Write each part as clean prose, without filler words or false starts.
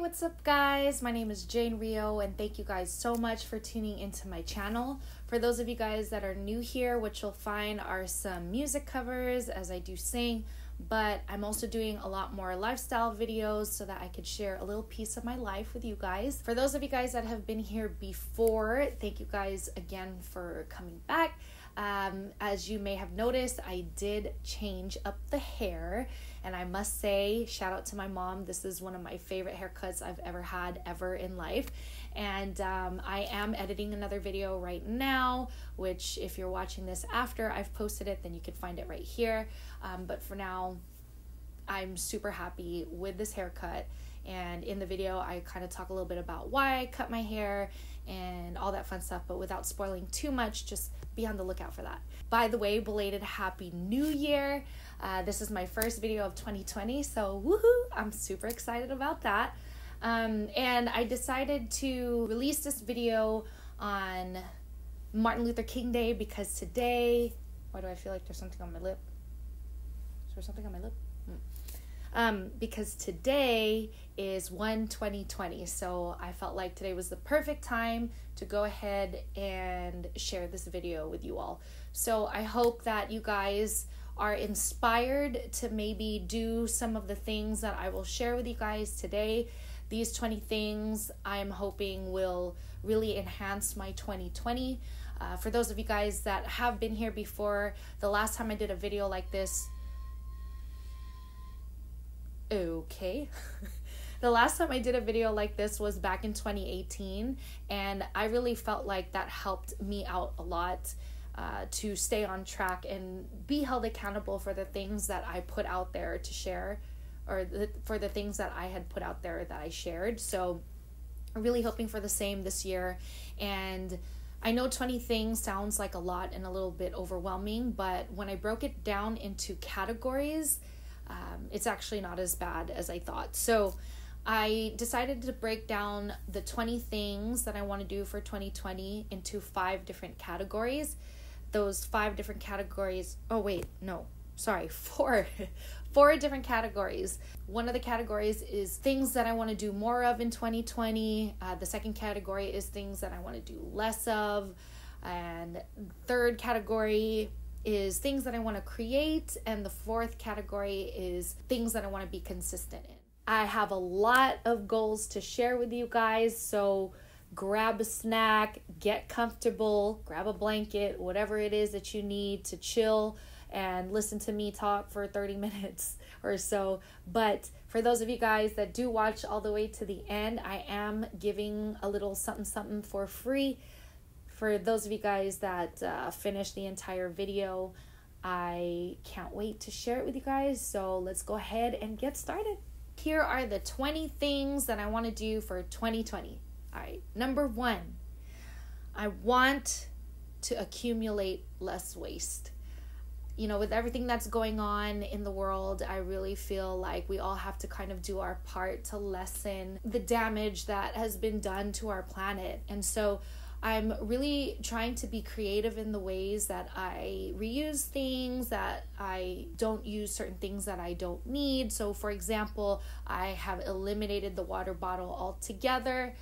What's up guys? My name is Jayne Rio and thank you guys so much for tuning into my channel. For those of you guys that are new here, what you'll find are some music covers as I do sing, but I'm also doing a lot more lifestyle videos so that I could share a little piece of my life with you guys. For those of you guys that have been here before, thank you guys again for coming back. As you may have noticed, I did change up the hair, and I must say, shout out to my mom. This is one of my favorite haircuts I've ever had in life. And I am editing another video right now, which if you're watching this after I've posted it, then you can find it right here. But for now, I'm super happy with this haircut. And in the video, I kind of talk a little bit about why I cut my hair and all that fun stuff, but without spoiling too much, just be on the lookout for that. By the way, belated Happy New Year. This is my first video of 2020, so woohoo, I'm super excited about that. And I decided to release this video on Martin Luther King Day because today, why do I feel like there's something on my lip? Is there something on my lip? Because today is 1/20/20, so I felt like today was the perfect time to go ahead and share this video with you all. So I hope that you guys are inspired to maybe do some of the things that I will share with you guys today. These 20 things I'm hoping will really enhance my 2020. For those of you guys that have been here before, the last time I did a video like this, okay. The last time I did a video like this was back in 2018, and I really felt like that helped me out a lot to stay on track and be held accountable for the things that I put out there to share, or for the things that I had put out there that I shared. So I'm really hoping for the same this year. And I know 20 things sounds like a lot and a little bit overwhelming, but when I broke it down into categories, it's actually not as bad as I thought. So I decided to break down the 20 things that I want to do for 2020 into 5 different categories. Those 5 different categories, four different categories. One of the categories is things that I want to do more of in 2020. The second category is things that I want to do less of. And third category is things that I want to create, and the fourth category is things that I want to be consistent in. I have a lot of goals to share with you guys, so grab a snack, get comfortable, grab a blanket, whatever it is that you need to chill and listen to me talk for 30 minutes or so. But for those of you guys that do watch all the way to the end, I am giving a little something for free. For those of you guys that finish the entire video, I can't wait to share it with you guys. So let's go ahead and get started. Here are the 20 things that I want to do for 2020. All right, number 1, I want to accumulate less waste. You know, with everything that's going on in the world, I really feel like we all have to kind of do our part to lessen the damage that has been done to our planet. And so I'm really trying to be creative in the ways that I reuse things, that I don't use certain things that I don't need. So for example, I have eliminated the water bottle altogether.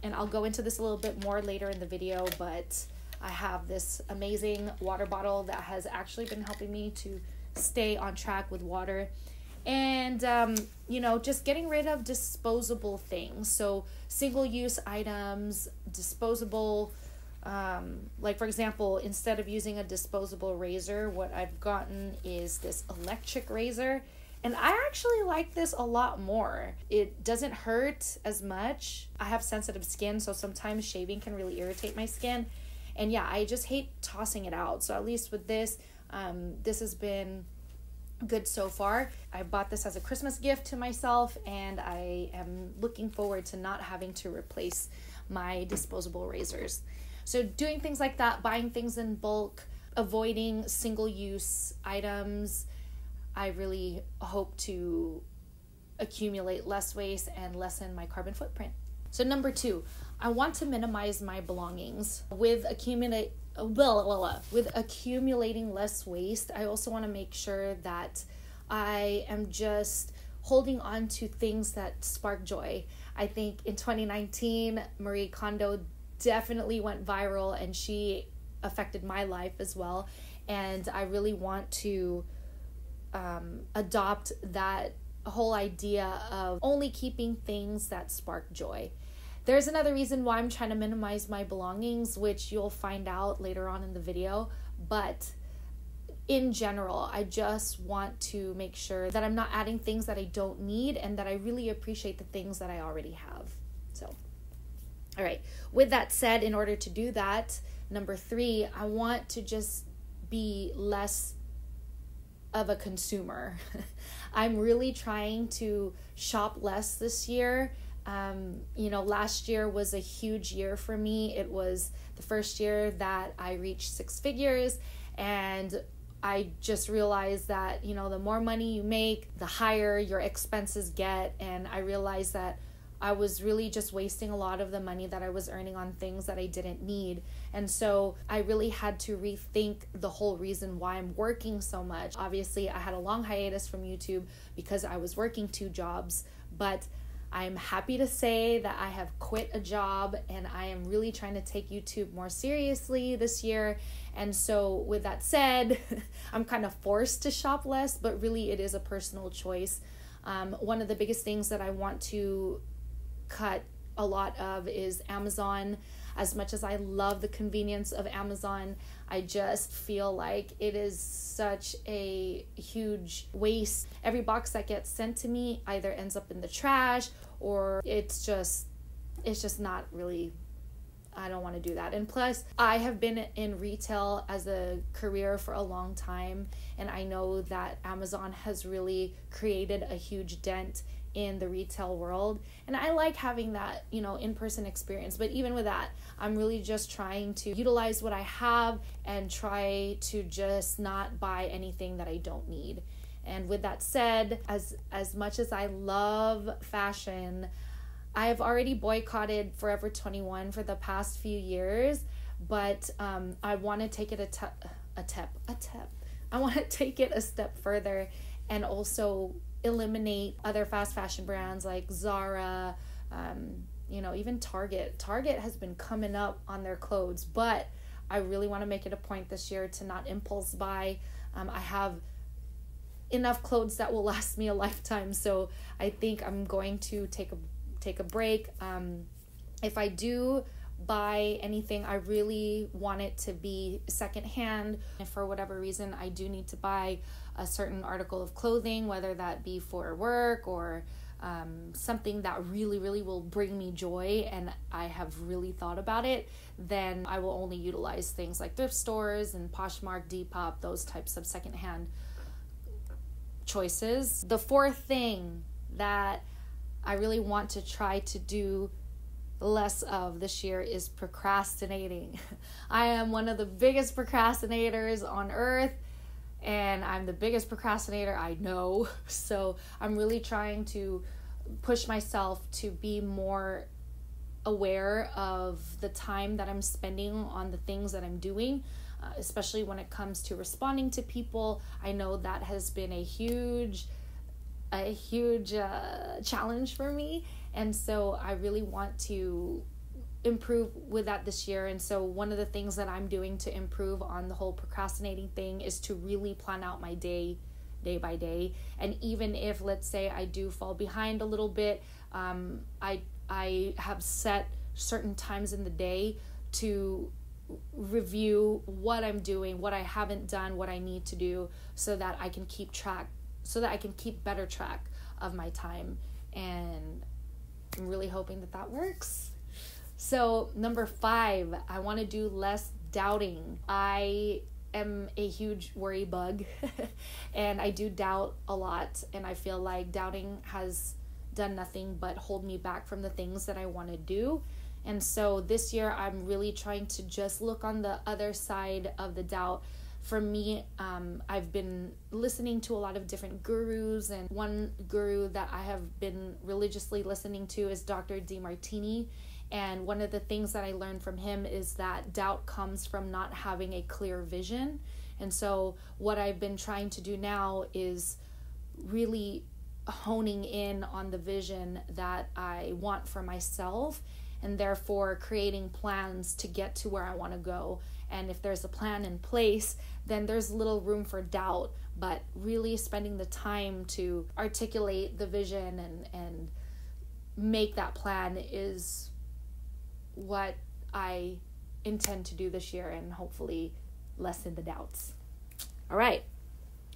And I'll go into this a little bit more later in the video, but I have this amazing water bottle that has actually been helping me to stay on track with water. And, just getting rid of disposable things. So single-use items, disposable, like for example, instead of using a disposable razor, what I've gotten is this electric razor. And I actually like this a lot more. It doesn't hurt as much. I have sensitive skin, so sometimes shaving can really irritate my skin. And yeah, I just hate tossing it out. So at least with this, this has been good so far. I bought this as a Christmas gift to myself, and I am looking forward to not having to replace my disposable razors. So doing things like that, buying things in bulk, avoiding single-use items, I really hope to accumulate less waste and lessen my carbon footprint. So number 2, I want to minimize my belongings. With accumulating less waste, I also want to make sure that I am just holding on to things that spark joy. I think in 2019, Marie Kondo definitely went viral, and she affected my life as well. And I really want to adopt that whole idea of only keeping things that spark joy. There's another reason why I'm trying to minimize my belongings, which you'll find out later on in the video. But in general, I just want to make sure that I'm not adding things that I don't need, and that I really appreciate the things that I already have. So, all right. With that said, in order to do that, number 3, I want to just be less of a consumer. I'm really trying to shop less this year. Last year was a huge year for me. It was the first year that I reached 6 figures, and I just realized that, the more money you make, the higher your expenses get. And I realized that I was really just wasting a lot of the money that I was earning on things that I didn't need. And so I really had to rethink the whole reason why I'm working so much. Obviously, I had a long hiatus from YouTube because I was working 2 jobs, but I'm happy to say that I have quit a job, and I am really trying to take YouTube more seriously this year. And so with that said, I'm kind of forced to shop less, but really it is a personal choice. One of the biggest things that I want to cut a lot of is Amazon. As much as I love the convenience of Amazon, I just feel like it is such a huge waste. Every box that gets sent to me either ends up in the trash, or it's just not really, I don't want to do that. And plus, I have been in retail as a career for a long time, and I know that Amazon has really created a huge dent in the retail world, and I like having that in-person experience. But even with that, I'm really just trying to utilize what I have and try to just not buy anything that I don't need. And with that said, as much as I love fashion, I've already boycotted Forever 21 for the past few years, but I want to take it I want to take it a step further and also eliminate other fast fashion brands like Zara, even Target. Target has been coming up on their clothes, but I really want to make it a point this year to not impulse buy. I have enough clothes that will last me a lifetime, so I think I'm going to take a break. If I do buy anything, I really want it to be secondhand. If for whatever reason I do need to buy a certain article of clothing, whether that be for work or something that really, really will bring me joy, and I have really thought about it, then I will only utilize things like thrift stores and Poshmark, Depop, those types of secondhand choices. The 4th thing that I really want to try to do less of this year is procrastinating. I am one of the biggest procrastinators on earth, and I'm the biggest procrastinator I know. So I'm really trying to push myself to be more aware of the time that I'm spending on the things that I'm doing, especially when it comes to responding to people. I know that has been a huge challenge for me, and so I really want to improve with that this year. And so one of the things that I'm doing to improve on the whole procrastinating thing is to really plan out my day by day. And even if, let's say, I do fall behind a little bit, I have set certain times in the day to review what I'm doing, what I haven't done, what I need to do, so that I can keep better track of my time. And I'm really hoping that works. So number 5, I want to do less doubting. I am a huge worry bug and I do doubt a lot, and I feel like doubting has done nothing but hold me back from the things that I want to do. And so this year I'm really trying to just look on the other side of the doubt. For me, I've been listening to a lot of different gurus, and one guru that I have been religiously listening to is Dr. DeMartini. And one of the things that I learned from him is that doubt comes from not having a clear vision. And so what I've been trying to do now is really honing in on the vision that I want for myself, and therefore creating plans to get to where I want to go. And if there's a plan in place, then there's little room for doubt, but really spending the time to articulate the vision and make that plan is what I intend to do this year, and hopefully lessen the doubts. All right.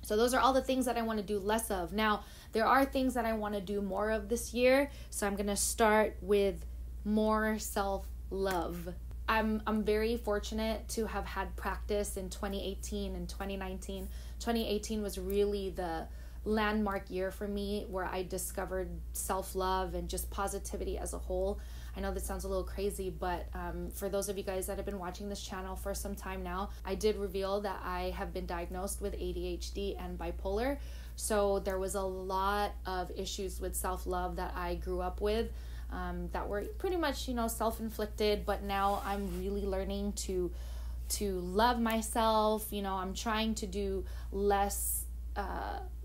So those are all the things that I want to do less of. Now, there are things that I want to do more of this year. So I'm going to start with more self-love. I'm very fortunate to have had practice in 2018 and 2019. 2018 was really the landmark year for me, where I discovered self-love and just positivity as a whole. I know this sounds a little crazy, but for those of you guys that have been watching this channel for some time now, I did reveal that I have been diagnosed with ADHD and bipolar. So there was a lot of issues with self-love that I grew up with that were pretty much, self-inflicted, but now I'm really learning to love myself. I'm trying to do less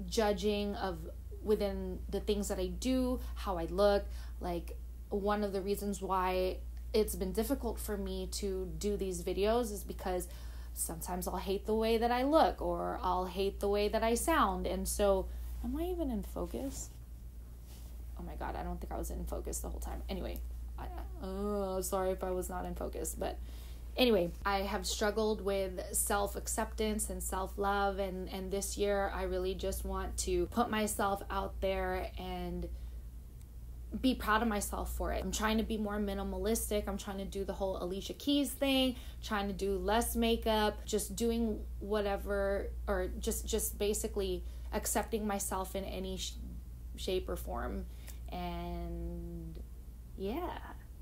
judging of within the things that I do, how I look. Like, one of the reasons why it's been difficult for me to do these videos is because sometimes I'll hate the way that I look, or I'll hate the way that I sound. And so, am I even in focus? Oh my God, I don't think I was in focus the whole time. Anyway, sorry if I was not in focus, but anyway, I have struggled with self-acceptance and self-love, and this year I really just want to put myself out there and be proud of myself for it. I'm trying to be more minimalistic. I'm trying to do the whole Alicia Keys thing, trying to do less makeup, just doing whatever, or just basically accepting myself in any shape or form. And yeah,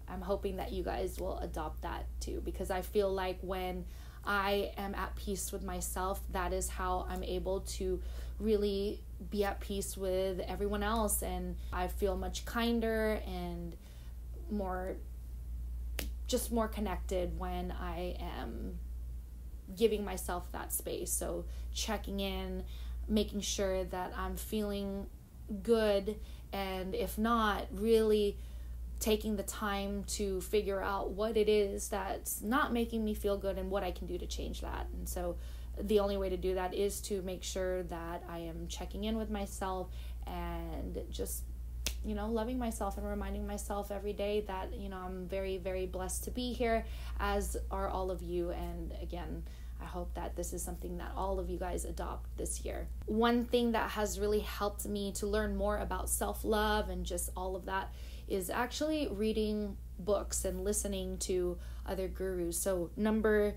I'm hoping that you guys will adopt that too, because I feel like when I am at peace with myself, that is how I'm able to really be at peace with everyone else. And I feel much kinder and more connected when I am giving myself that space. So checking in, making sure that I'm feeling good, and if not, really taking the time to figure out what it is that's not making me feel good and what I can do to change that. And so the only way to do that is to make sure that I am checking in with myself and just, loving myself and reminding myself every day that, I'm very, very blessed to be here, as are all of you. And again, I hope that this is something that all of you guys adopt this year. One thing that has really helped me to learn more about self-love and just all of that is actually reading books and listening to other gurus. So number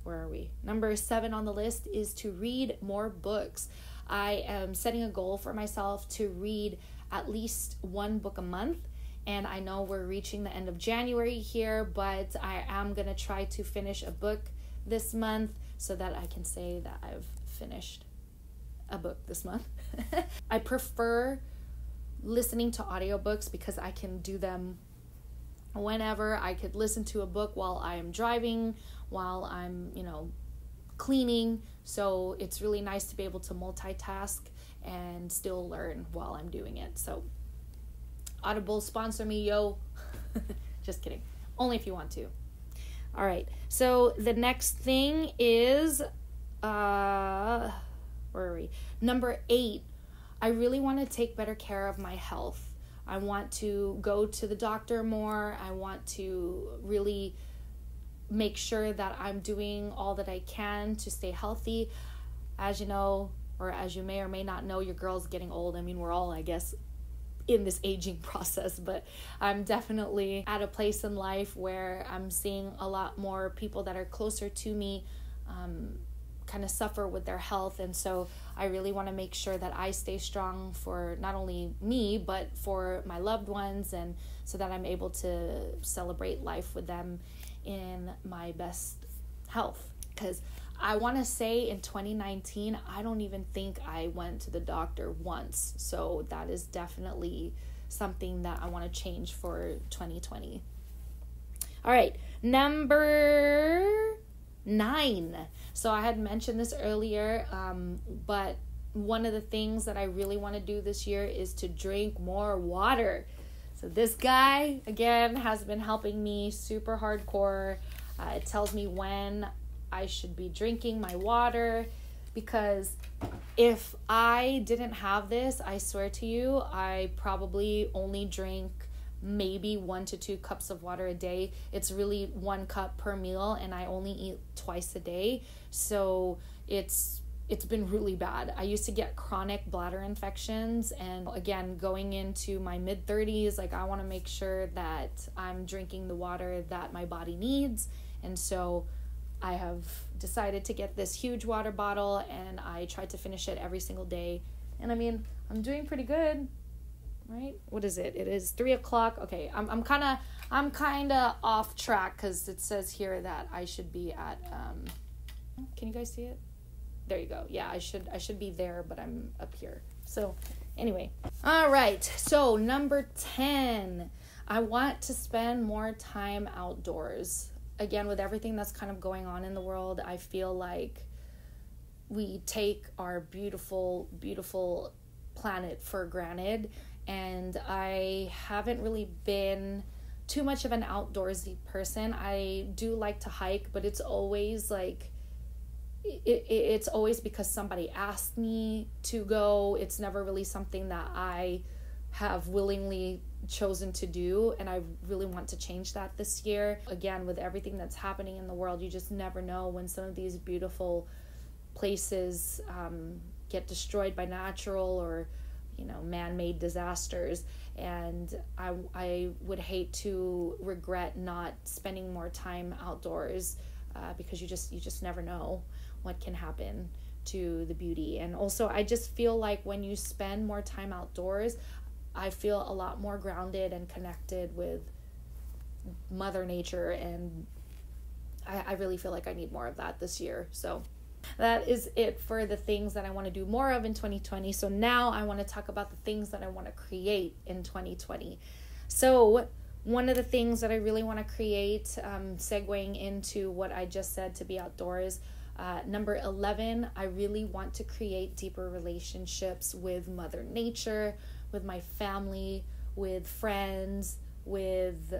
7 on the list is to read more books. I am setting a goal for myself to read at least one book a month. And I know we're reaching the end of January here, but I am going to try to finish a book this month so that I can say that I've finished a book this month. I prefer listening to audiobooks because I can do them whenever. I could listen to a book while I am driving, while I'm, cleaning. So it's really nice to be able to multitask and still learn while I'm doing it. So Audible, sponsor me, yo. Just kidding. Only if you want to. All right. So the next thing is, where are we? Number 8. I really want to take better care of my health. I want to go to the doctor more. I want to really make sure that I'm doing all that I can to stay healthy. As you know, or as you may or may not know, your girl's getting old. I mean, we're all, I guess, in this aging process, but I'm definitely at a place in life where I'm seeing a lot more people that are closer to me kind of suffer with their health. And so I really want to make sure that I stay strong for not only me, but for my loved ones, and so that I'm able to celebrate life with them in my best health. Because I want to say in 2019, I don't even think I went to the doctor once. So that is definitely something that I want to change for 2020. All right, number 9. So I had mentioned this earlier, but one of the things that I really want to do this year is to drink more water. So this guy, again, has been helping me super hardcore. It tells me when I should be drinking my water, because if I didn't have this, I swear to you, I probably only drink maybe 1 to 2 cups of water a day. It's really 1 cup per meal, and I only eat twice a day. So it's been really bad. I used to get chronic bladder infections, and again, going into my mid-30s, like, I want to make sure that I'm drinking the water that my body needs. And so I have decided to get this huge water bottle, and I try to finish it every single day. And I mean, I'm doing pretty good, right? What is it? It is 3:00. Okay, I'm kind of off track, because it says here that I should be at can you guys see it? There you go. Yeah, I should be there, but I'm up here. So anyway, all right. So number 10, I want to spend more time outdoors. Again, with everything that's kind of going on in the world, I feel like we take our beautiful, beautiful planet for granted. And I haven't really been too much of an outdoorsy person. I do like to hike, but it's always like, it's always because somebody asked me to go. It's never really something that I have willingly chosen to do, and I really want to change that this year. Again, with everything that's happening in the world, you just never know when some of these beautiful places get destroyed by natural or man-made disasters, and I would hate to regret not spending more time outdoors, because you just never know what can happen to the beauty. And also, I just feel like when you spend more time outdoors, I feel a lot more grounded and connected with Mother Nature, and I really feel like I need more of that this year. So that is it for the things that I want to do more of in 2020. So now I want to talk about the things that I want to create in 2020. So one of the things that I really want to create, segueing into what I just said to be outdoors, number 11, I really want to create deeper relationships with Mother Nature, with my family, with friends, with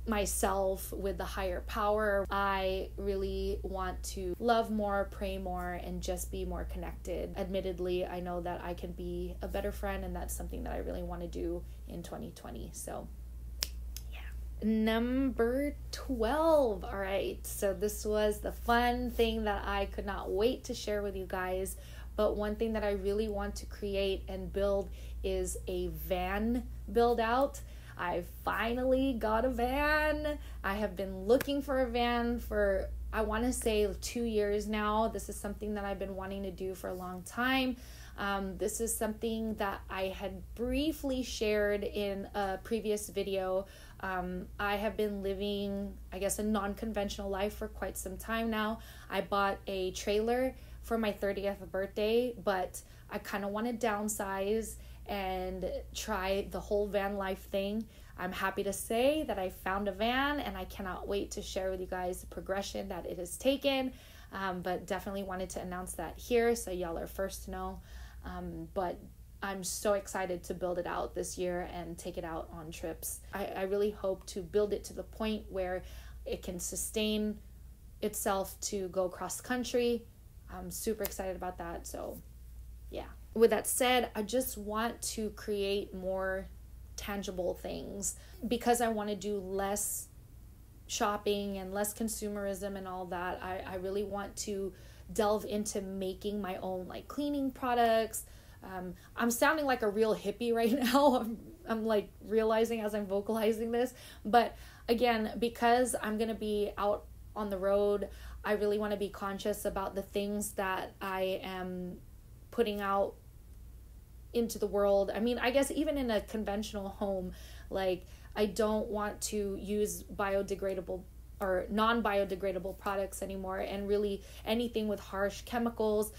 myself, with the higher power. I really want to love more, pray more, and just be more connected. Admittedly, I know that I can be a better friend, and that's something that I really want to do in 2020. So number 12. All right, so this was the fun thing that I could not wait to share with you guys. But one thing that I really want to create and build is a van build out. I finally got a van. I have been looking for a van for, I want to say, 2 years now. This is something that I've been wanting to do for a long time. This is something that I had briefly shared in a previous video. I have been living, I guess, a non-conventional life for quite some time now. I bought a trailer for my 30th birthday, but I kind of want to downsize and try the whole van life thing. I'm happy to say that I found a van, and I cannot wait to share with you guys the progression that it has taken. But definitely wanted to announce that here, so y'all are first to know. But I'm so excited to build it out this year and take it out on trips. I really hope to build it to the point where it can sustain itself to go cross country. I'm super excited about that. So yeah. With that said, I just want to create more tangible things because I want to do less shopping and less consumerism and all that. I really want to delve into making my own like cleaning products. I'm sounding like a real hippie right now. I'm like realizing as I'm vocalizing this, but again, because I'm going to be out on the road, I really want to be conscious about the things that I am putting out into the world. I mean, I guess even in a conventional home, like I don't want to use biodegradable or non-biodegradable products anymore, and really anything with harsh chemicals,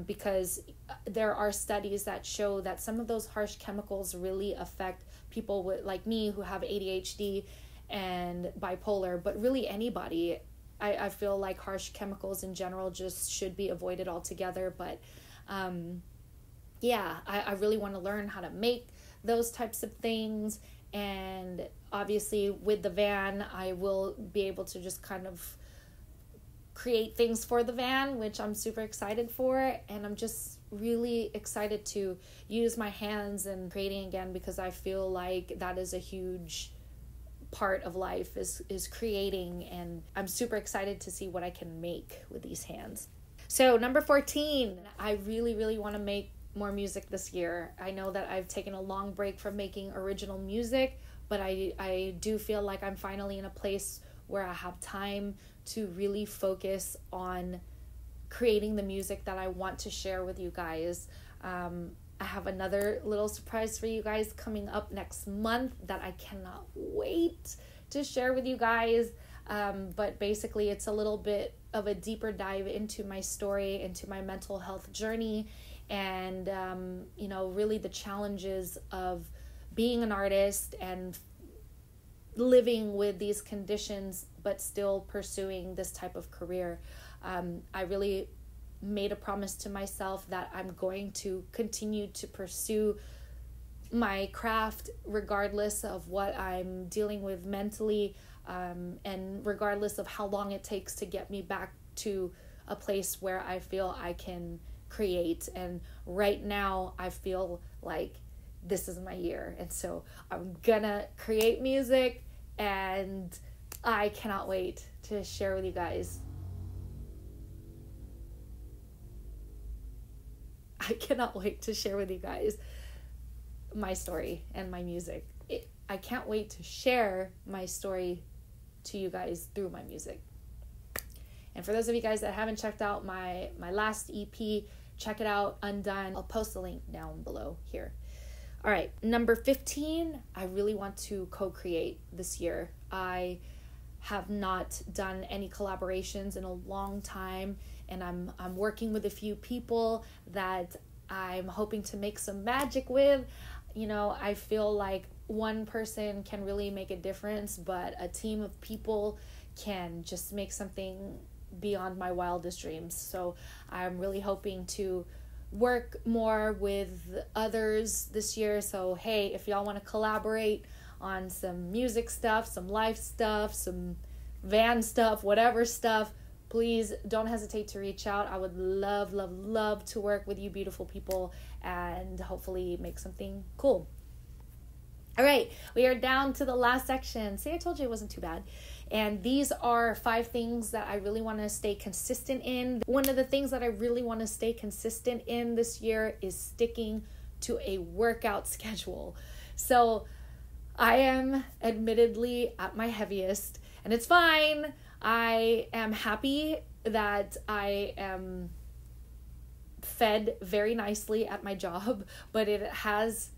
because there are studies that show that some of those harsh chemicals really affect people with, like me, who have ADHD and bipolar, but really anybody. I feel like harsh chemicals in general just should be avoided altogether, but Yeah, I really want to learn how to make those types of things. And obviously with the van, I will be able to just kind of create things for the van, which I'm super excited for. And I'm just really excited to use my hands and creating again, because I feel like that is a huge part of life is creating, and I'm super excited to see what I can make with these hands. So number 14, I really want to make more music this year. I know that I've taken a long break from making original music, but I do feel like I'm finally in a place where I have time to really focus on creating the music that I want to share with you guys. I have another little surprise for you guys coming up next month that I cannot wait to share with you guys. But basically it's a little bit of a deeper dive into my story, into my mental health journey, and really the challenges of being an artist and living with these conditions but still pursuing this type of career. I really made a promise to myself that I'm going to continue to pursue my craft regardless of what I'm dealing with mentally, and regardless of how long it takes to get me back to a place where I feel I can create. And right now I feel like this is my year, and so I'm gonna create music, and I cannot wait to share with you guys. I cannot wait to share with you guys my story and my music. I can't wait to share my story to you guys through my music. And for those of you guys that haven't checked out my last EP, check it out, Undone. I'll post the link down below here. All right, number 15, I really want to co-create this year. I have not done any collaborations in a long time, and I'm working with a few people that I'm hoping to make some magic with. I feel like one person can really make a difference, but a team of people can just make something beyond my wildest dreams. So I'm really hoping to work more with others this year. So hey, if y'all want to collaborate on some music stuff, some life stuff, some van stuff, whatever stuff, please don't hesitate to reach out. I would love to work with you beautiful people and hopefully make something cool. All right, we are down to the last section. See, I told you it wasn't too bad. And these are 5 things that I really want to stay consistent in. One of the things that I really want to stay consistent in this year is sticking to a workout schedule. So I am admittedly at my heaviest, and it's fine. I am happy that I am fed very nicely at my job, but it has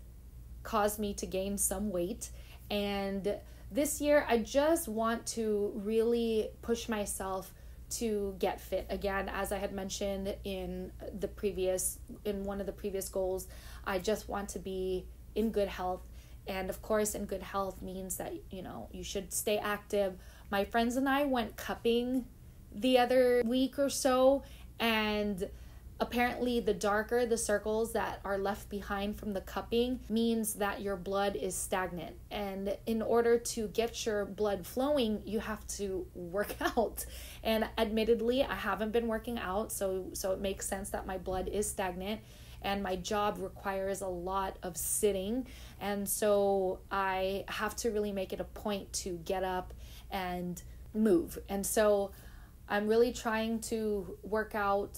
caused me to gain some weight. And this year, I just want to really push myself to get fit again. As I had mentioned in one of the previous goals, I just want to be in good health. And of course, in good health means that, you should stay active. My friends and I went cupping the other week or so, and apparently the darker the circles that are left behind from the cupping means that your blood is stagnant. And in order to get your blood flowing, you have to work out. And admittedly, I haven't been working out, so it makes sense that my blood is stagnant. And my job requires a lot of sitting. And so I have to really make it a point to get up and move. And so I'm really trying to work out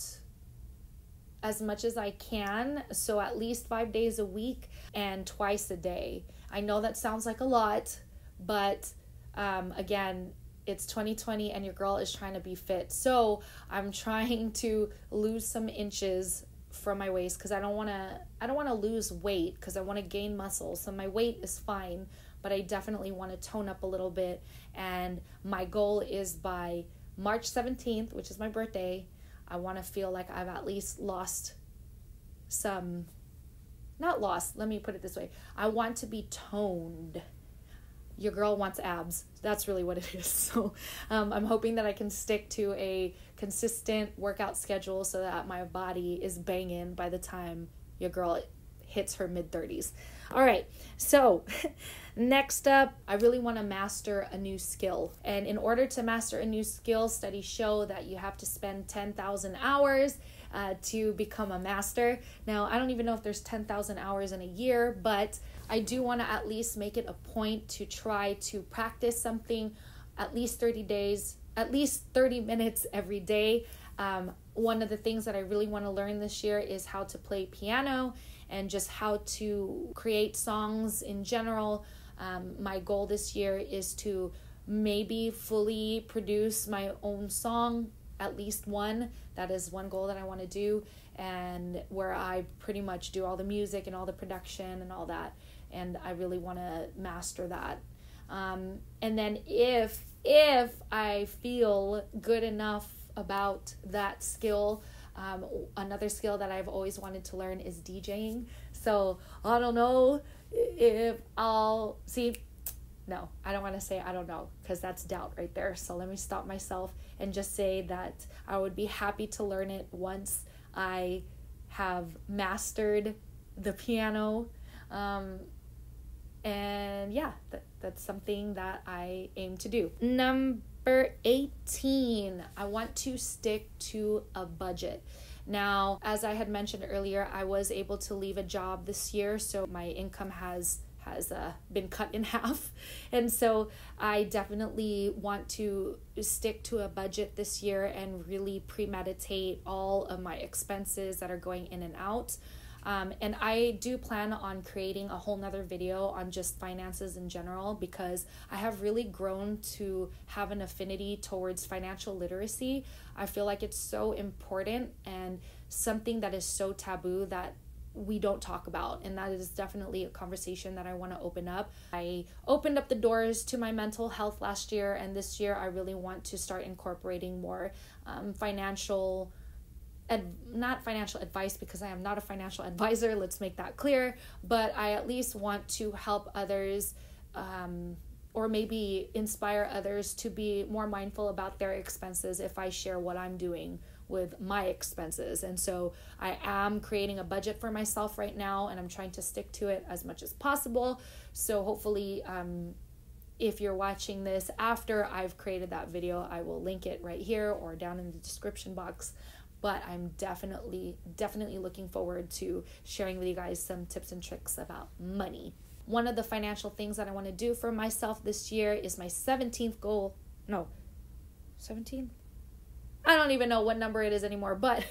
as much as I can. So at least 5 days a week and twice a day. I know that sounds like a lot, but again, it's 2020 and your girl is trying to be fit. So I'm trying to lose some inches from my waist because I don't want to lose weight, because I want to gain muscle. So my weight is fine, but I definitely want to tone up a little bit. And my goal is by March 17th, which is my birthday, I want to feel like I've at least lost some, not lost, let me put it this way. I want to be toned. your girl wants abs. That's really what it is. So I'm hoping that I can stick to a consistent workout schedule so that my body is banging by the time your girl hits her mid-30s. All right, so next up, I really want to master a new skill. And in order to master a new skill, studies show that you have to spend 10,000 hours to become a master. Now, I don't even know if there's 10,000 hours in a year, but I do want to at least make it a point to try to practice something at least 30 days, at least 30 minutes every day. One of the things that I really want to learn this year is how to play piano and just how to create songs in general. My goal this year is to maybe fully produce my own song, at least one. That is one goal that I want to do, and where I pretty much do all the music and all the production and all that. And I really want to master that. And then if I feel good enough about that skill, another skill that I've always wanted to learn is DJing. So I don't know if I'll see. No, I don't want to say I don't know, because that's doubt right there. So let me stop myself and just say that I would be happy to learn it once I have mastered the piano. And yeah, that's something that I aim to do. Number 18, I want to stick to a budget. Now, as I had mentioned earlier, I was able to leave a job this year, so my income has been cut in half. And so I definitely want to stick to a budget this year and really premeditate all of my expenses that are going in and out. And I do plan on creating a whole nother video on just finances in general, because I have really grown to have an affinity towards financial literacy. I feel like it's so important and something that is so taboo that we don't talk about, and that is definitely a conversation that I want to open up. I opened up the doors to my mental health last year, and this year I really want to start incorporating more not financial advice, because I am not a financial advisor, let's make that clear, but I at least want to help others or maybe inspire others to be more mindful about their expenses if I share what I'm doing with my expenses. And so I am creating a budget for myself right now, and I'm trying to stick to it as much as possible. So hopefully if you're watching this after I've created that video, I will link it right here or down in the description box. But I'm definitely looking forward to sharing with you guys some tips and tricks about money. One of the financial things that I want to do for myself this year is my 17th goal. No, 17? I don't even know what number it is anymore, but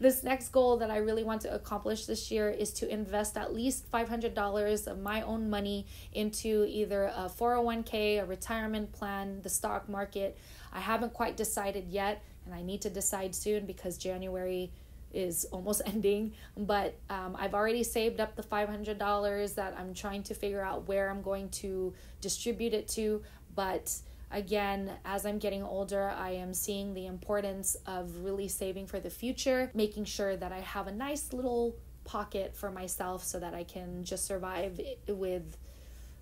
this next goal that I really want to accomplish this year is to invest at least $500 of my own money into either a 401k, a retirement plan, the stock market. I haven't quite decided yet, and I need to decide soon because January is almost ending, but I've already saved up the $500 that I'm trying to figure out where I'm going to distribute it to. But again, as I'm getting older, I am seeing the importance of really saving for the future, making sure that I have a nice little pocket for myself so that I can just survive with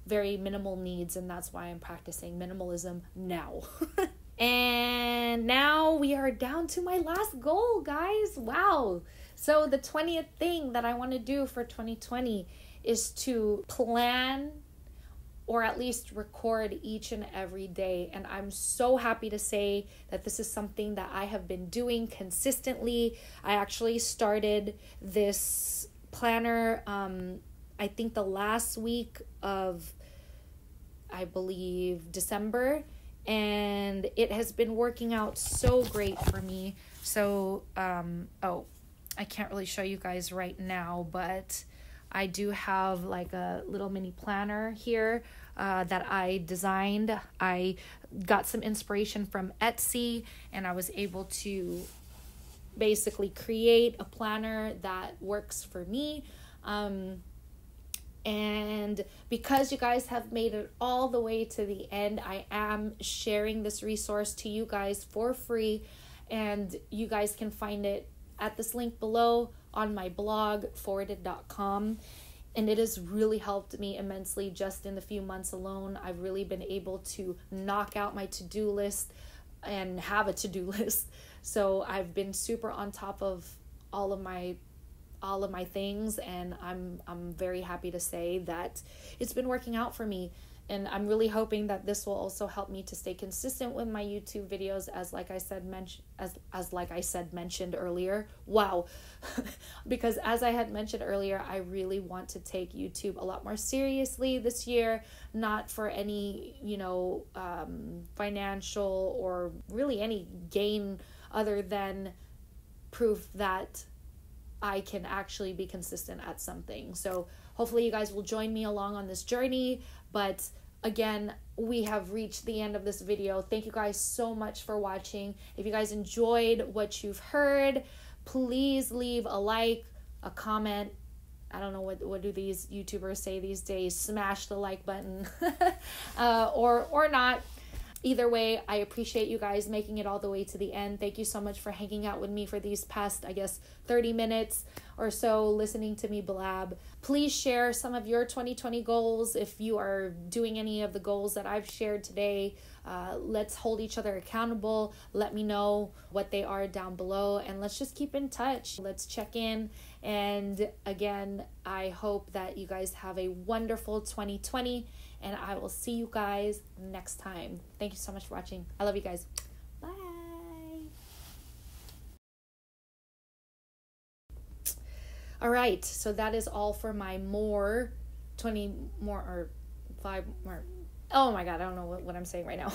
very minimal needs, and that's why I'm practicing minimalism now. And now we are down to my last goal, guys. Wow. So the 20th thing that I want to do for 2020 is to plan or at least record each and every day. And I'm so happy to say that this is something that I have been doing consistently. I actually started this planner, I think the last week of, I believe, December. And it has been working out so great for me. So, I can't really show you guys right now, but I do have like a little mini planner here that I designed. I got some inspiration from Etsy, and I was able to basically create a planner that works for me. And because you guys have made it all the way to the end, I am sharing this resource to you guys for free, and you guys can find it at this link below on my blog, forwarded.com. And it has really helped me immensely just in the few months alone. I've really been able to knock out my to-do list and have a to-do list. So I've been super on top of all of my things, and I'm very happy to say that it's been working out for me. And I'm really hoping that this will also help me to stay consistent with my YouTube videos, as like I said mentioned earlier. Wow. Because as I had mentioned earlier, I really want to take YouTube a lot more seriously this year, not for any, financial or really any gain other than proof that I can actually be consistent at something. So hopefully you guys will join me along on this journey. But again, we have reached the end of this video. Thank you guys so much for watching. If you guys enjoyed what you've heard, please leave a like, a comment. I don't know what do these YouTubers say these days. Smash the like button or not. Either way, I appreciate you guys making it all the way to the end. Thank you so much for hanging out with me for these past, 30 minutes or so, listening to me blab. Please share some of your 2020 goals. If you are doing any of the goals that I've shared today, let's hold each other accountable. Let me know what they are down below, and let's just keep in touch. Let's check in. And again, I hope that you guys have a wonderful 2020. And I will see you guys next time. Thank you so much for watching. I love you guys. Bye. All right. So that is all for my 20 more or 5 more. Oh my God. I don't know what I'm saying right now.